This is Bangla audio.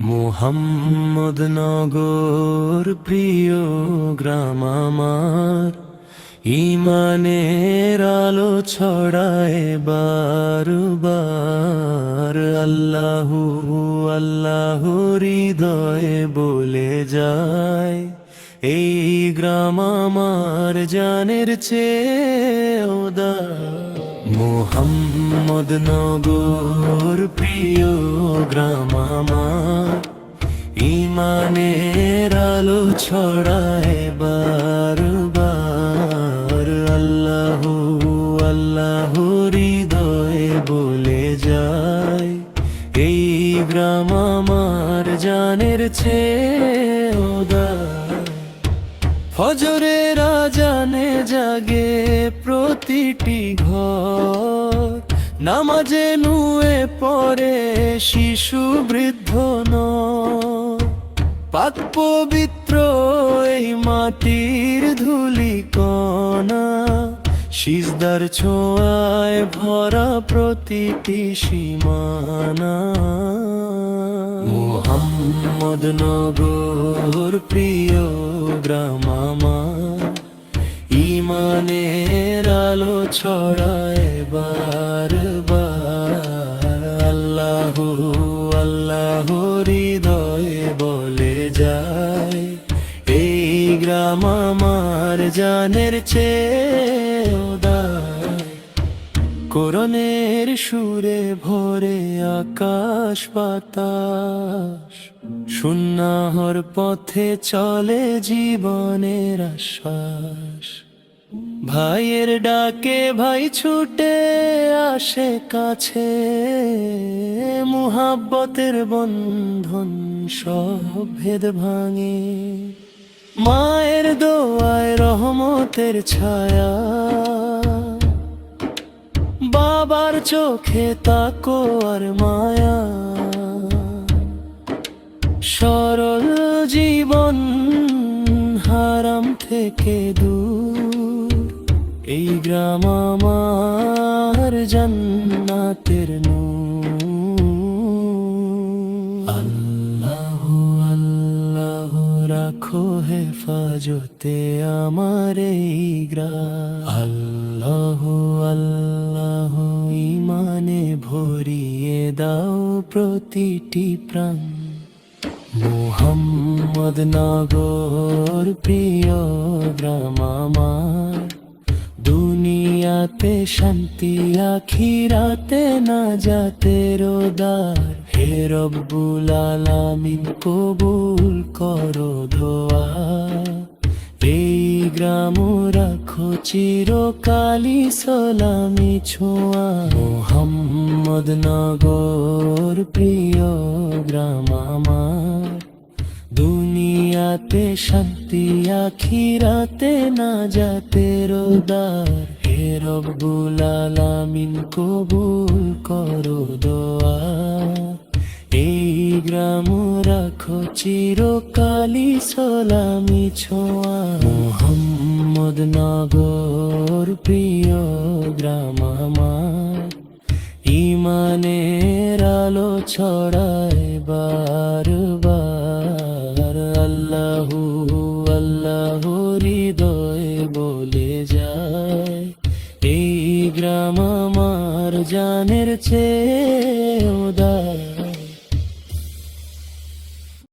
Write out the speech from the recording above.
মোহাম্মদ নগর প্রিয় গ্রাম আমার, ইমানের আলো ছড়ায় বারবার। আল্লাহু আল্লাহু হৃদয়ে বলে যায়, এই গ্রাম আমার জানের চেয়ে উদার। মোহাম্মদ নগর প্রিয় গ্রাম আমার, ইমানের আলো ছড়ায় বারবার। আল্লাহু আল্লাহু হৃদয়ে বলে যায়, এই গ্রাম আমার জানের চেয়ে উদার। ফজরের আজানে জাগে প্রতিটি ঘর, নামাজে নুয়ে পড়ে শিশু বৃদ্ধ নর। পাক পবিত্র এই মাটির ধুলি কণা, সিজদার ছোঁয়ায় ভরা প্রতিটি সীমানা। মোহাম্মদ নগর প্রিয় গ্রাম আমার, ইমানের আলো ছড়ায় বারবার। আল্লাহু আল্লাহু হৃদয়ে বলে যায়, এই গ্রাম আমার জানের চেয়ে উদার। কোরআনের সুরে ভরে আকাশ বাতাস, সুন্নাহর পথে চলে জীবনের আশ্বাস। ভাইয়ের ডাকে ভাই ছুটে আসে কাছে, মুহাব্বতের বন্ধন সব ভেদ ভাঙে। মায়ের দোয়ায় রহমতের ছায়া, বাবার চোখে তাকো আর মায়া। সরল জীবন হারাম থেকে দূর, এই গ্রাম আমার জান্নাতের নূর। আল্লাহু আল্লাহু রাখো হেফাজতে আমার এই গ্রাম। আল্লাহু আল্লাহু ইমানে ভরিয়ে দাও প্রতিটি প্রাণ। মোহাম্মদ নগর প্রিয় গ্রাম আমার, দুনিয়াতে শান্তি আখিরাতে নাজাতের দ্বার। হে রব্বুল আলামিন কবুল করো দোয়া, এই গ্রাম রাখো চিরকালই সালামি ছোঁয়া। মোহাম্মদ নগর প্রিয় গ্রাম আমার, দুনিয়াতে শান্তি আখিরাতে নাজাতের দ্বার। হে রব্বুল আলামিন কবুল করো দোয়া, এই গ্রাম রাখো চিরকালই সালামি ছোঁয়া। মোহাম্মদ নগর প্রিয় গ্রাম আমার, ইমানের আলো ছড়ায় বারবার। আল্লাহু আল্লাহু হৃদয়ে বলে যায়, এই গ্রাম আমার জানের চেয়ে